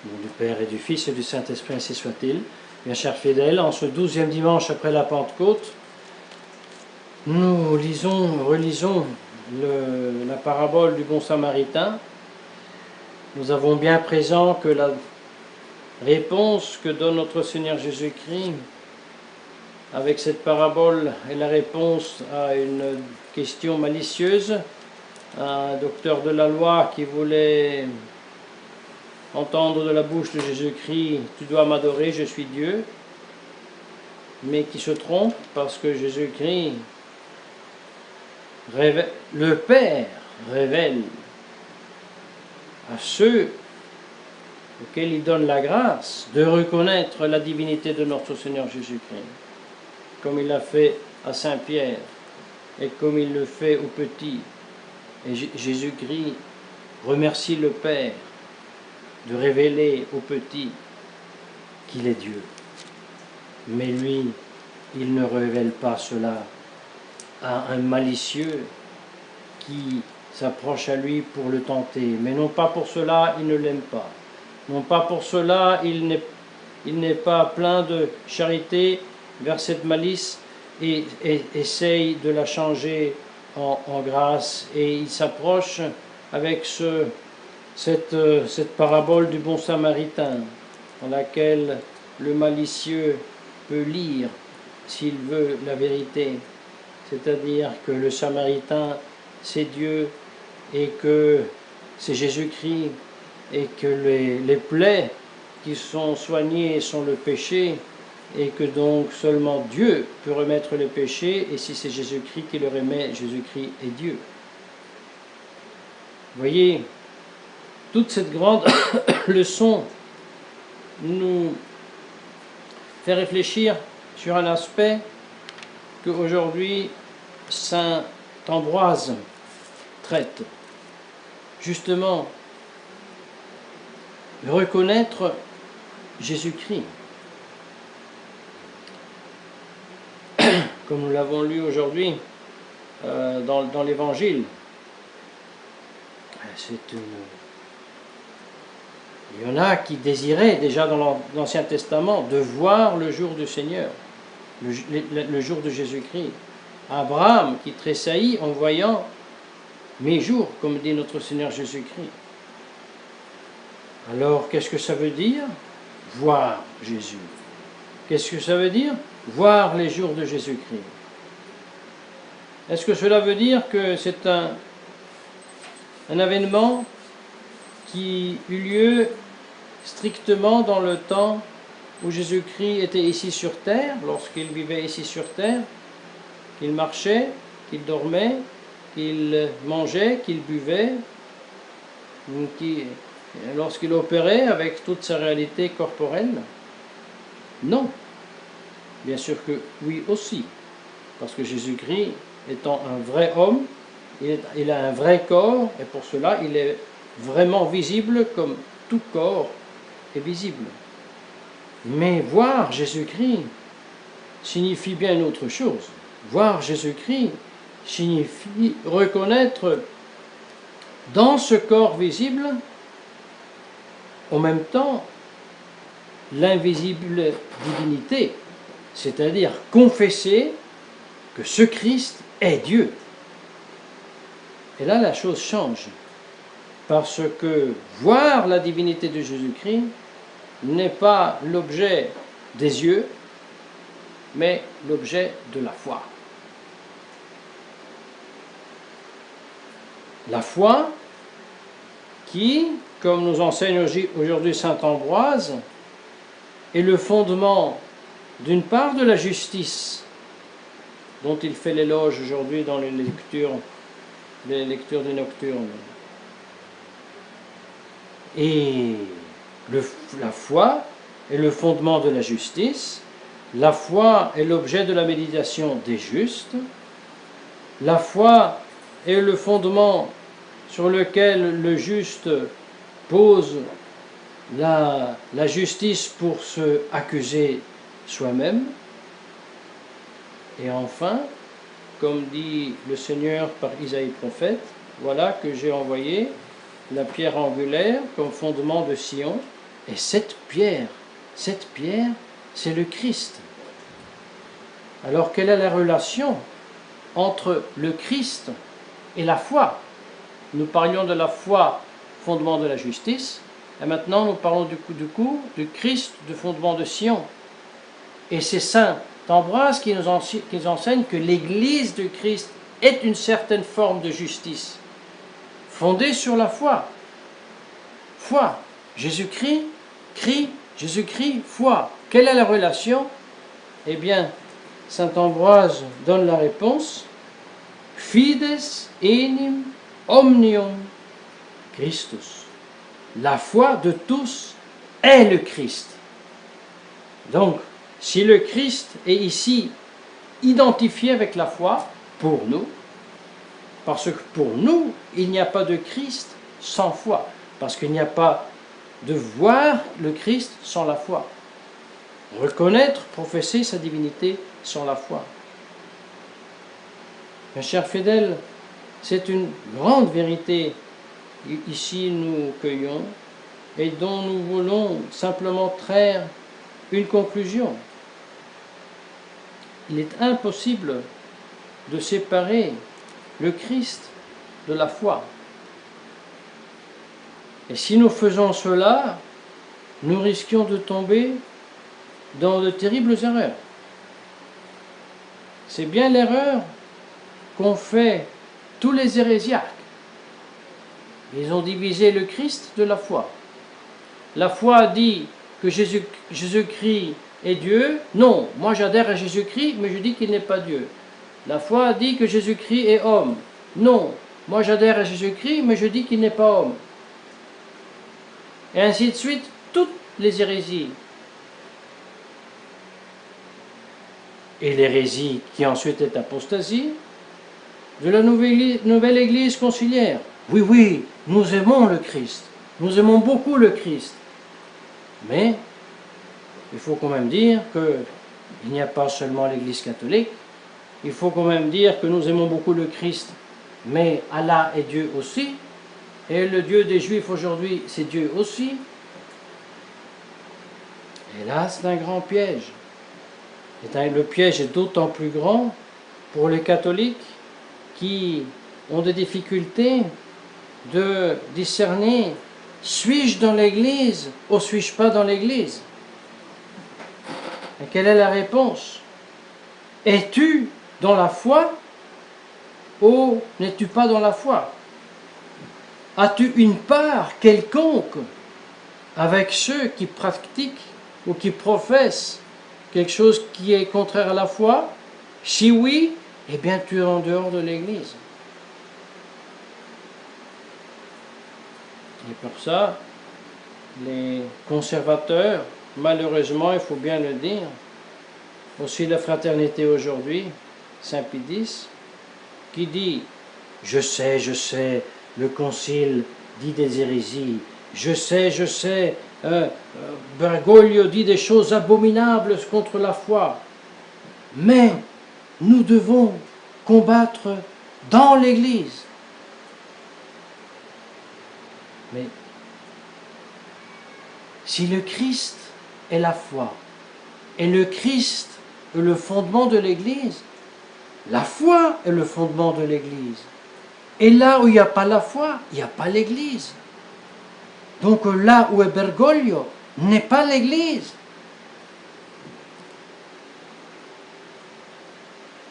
Au nom du Père et du Fils et du Saint-Esprit, ainsi soit-il. Bien chers fidèles, en ce 12e dimanche après la Pentecôte, nous relisons la parabole du bon Samaritain. Nous avons bien présent que la réponse que donne notre Seigneur Jésus-Christ avec cette parabole est la réponse à une question malicieuse. Un docteur de la loi qui voulait entendre de la bouche de Jésus-Christ « Tu dois m'adorer, je suis Dieu », mais qui se trompe parce que Jésus-Christ, le Père, révèle à ceux auxquels il donne la grâce de reconnaître la divinité de notre Seigneur Jésus-Christ, comme il l'a fait à Saint-Pierre et comme il le fait aux petits. Et Jésus-Christ remercie le Père de révéler aux petits qu'il est Dieu. Mais lui, il ne révèle pas cela à un malicieux qui s'approche à lui pour le tenter. Mais non pas pour cela, il ne l'aime pas. Non pas pour cela, il n'est pas plein de charité vers cette malice et essaye de la changer en grâce. Et il s'approche avec cette parabole du bon Samaritain, dans laquelle le malicieux peut lire, s'il veut, la vérité. C'est-à-dire que le Samaritain, c'est Dieu, et que c'est Jésus-Christ, et que les plaies qui sont soignées sont le péché, et que donc seulement Dieu peut remettre les péchés, et si c'est Jésus-Christ qui le remet, Jésus-Christ est Dieu. Vous voyez, toute cette grande leçon nous fait réfléchir sur un aspect qu'aujourd'hui saint Ambroise traite. Justement, reconnaître Jésus-Christ. Comme nous l'avons lu aujourd'hui dans l'Évangile. Il y en a qui désiraient déjà dans l'Ancien Testament de voir le jour du Seigneur, le jour de Jésus-Christ. Abraham qui tressaillit en voyant mes jours, comme dit notre Seigneur Jésus-Christ. Alors, qu'est-ce que ça veut dire? Voir Jésus. Qu'est-ce que ça veut dire? Voir les jours de Jésus-Christ. Est-ce que cela veut dire que c'est un événement qui eut lieu strictement dans le temps où Jésus-Christ était ici sur terre, lorsqu'il vivait ici sur terre, qu'il marchait, qu'il dormait, qu'il mangeait, qu'il buvait, lorsqu'il opérait avec toute sa réalité corporelle? Non. Bien sûr que oui aussi, parce que Jésus-Christ, étant un vrai homme, il a un vrai corps, et pour cela, il est vraiment visible comme tout corps est visible. Mais voir Jésus-Christ signifie bien une autre chose. Voir Jésus-Christ signifie reconnaître dans ce corps visible, en même temps, l'invisible divinité, c'est-à-dire confesser que ce Christ est Dieu. Et là, la chose change, parce que voir la divinité de Jésus-Christ n'est pas l'objet des yeux, mais l'objet de la foi. La foi qui, comme nous enseigne aujourd'hui saint Ambroise, est le fondement d'une part de la justice, dont il fait l'éloge aujourd'hui dans les lectures des nocturnes. Et la foi est le fondement de la justice, la foi est l'objet de la méditation des justes, la foi est le fondement sur lequel le juste pose la justice pour se accuser soi-même. Et enfin, comme dit le Seigneur par Isaïe prophète, voilà que j'ai envoyé la pierre angulaire comme fondement de Sion, Et cette pierre, c'est le Christ. Alors quelle est la relation entre le Christ et la foi? Nous parlions de la foi, fondement de la justice, et maintenant nous parlons du Christ, du fondement de Sion. Et c'est saint Ambroise qui nous enseigne que l'Église de Christ est une certaine forme de justice, fondée sur la foi. Foi, Jésus-Christ, Jésus-Christ, foi. Quelle est la relation? Eh bien, saint Ambroise donne la réponse. Fides enim omnium Christus. La foi de tous est le Christ. Donc, si le Christ est ici identifié avec la foi, pour nous, parce que pour nous, il n'y a pas de Christ sans foi, parce qu'il n'y a pas de voir le Christ sans la foi. Reconnaître, professer sa divinité sans la foi. Mes chers fidèles, c'est une grande vérité ici nous cueillons et dont nous voulons simplement traire une conclusion. Il est impossible de séparer le Christ de la foi. Et si nous faisons cela, nous risquions de tomber dans de terribles erreurs. C'est bien l'erreur qu'ont fait tous les hérésiarques. Ils ont divisé le Christ de la foi. La foi dit que Jésus-Christ est Dieu. Non, moi j'adhère à Jésus-Christ, mais je dis qu'il n'est pas Dieu. La foi dit que Jésus-Christ est homme. Non, moi j'adhère à Jésus-Christ, mais je dis qu'il n'est pas homme. Et ainsi de suite, toutes les hérésies. Et l'hérésie qui ensuite est apostasie de la nouvelle Église conciliaire. Oui, oui, nous aimons le Christ. Nous aimons beaucoup le Christ. Mais il faut quand même dire qu'il n'y a pas seulement l'Église catholique. Il faut quand même dire que nous aimons beaucoup le Christ, mais Allah est Dieu aussi. Et le Dieu des Juifs aujourd'hui, c'est Dieu aussi. Et là, c'est un grand piège. Et le piège est d'autant plus grand pour les catholiques qui ont des difficultés de discerner, suis-je dans l'Église ou suis-je pas dans l'Église? Et quelle est la réponse? Es-tu dans la foi ou n'es-tu pas dans la foi? As-tu une part quelconque avec ceux qui pratiquent ou qui professent quelque chose qui est contraire à la foi? Si oui, eh bien tu es en dehors de l'Église. Et pour ça, les conservateurs, malheureusement, il faut bien le dire, aussi la fraternité aujourd'hui, Saint Pie X, qui dit « Je sais, le concile dit des hérésies, je sais, Bergoglio dit des choses abominables contre la foi, mais nous devons combattre dans l'Église. » Mais si le Christ est la foi, et le Christ est le fondement de l'Église, la foi est le fondement de l'Église. Et là où il n'y a pas la foi, il n'y a pas l'Église. Donc là où est Bergoglio, n'est pas l'Église.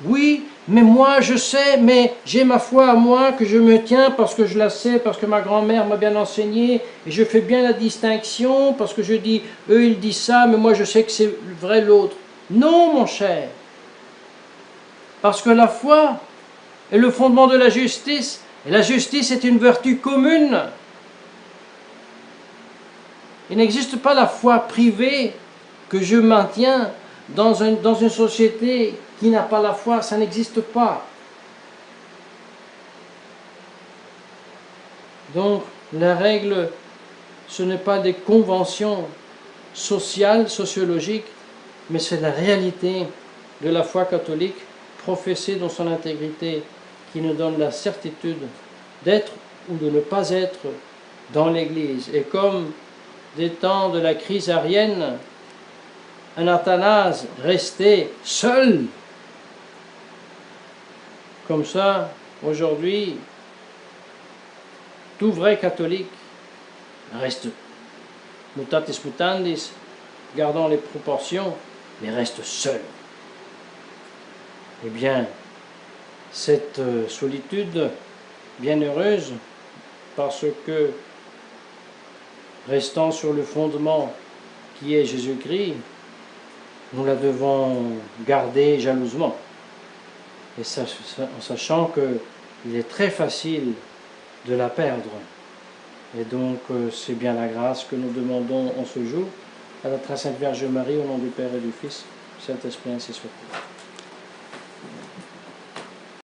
Oui, mais moi je sais, mais j'ai ma foi à moi que je me tiens parce que je la sais, parce que ma grand-mère m'a bien enseigné, et je fais bien la distinction, parce que je dis, eux ils disent ça, mais moi je sais que c'est vrai l'autre. Non mon cher, parce que la foi est le fondement de la justice, et la justice est une vertu commune. Il n'existe pas la foi privée que je maintiens dans une société qui n'a pas la foi, ça n'existe pas. Donc, la règle, ce n'est pas des conventions sociales, sociologiques, mais c'est la réalité de la foi catholique professée dans son intégrité qui nous donne la certitude d'être ou de ne pas être dans l'Église. Et comme des temps de la crise arienne, un Athanase resté seul. Comme ça, aujourd'hui, tout vrai catholique reste mutatis mutandis, gardant les proportions, mais reste seul. Eh bien, cette solitude bienheureuse, parce que restant sur le fondement qui est Jésus-Christ, nous la devons garder jalousement. Et en sachant qu'il est très facile de la perdre. Et donc, c'est bien la grâce que nous demandons en ce jour à la très Sainte Vierge Marie, au nom du Père et du Fils, Saint-Esprit, ainsi soit-il.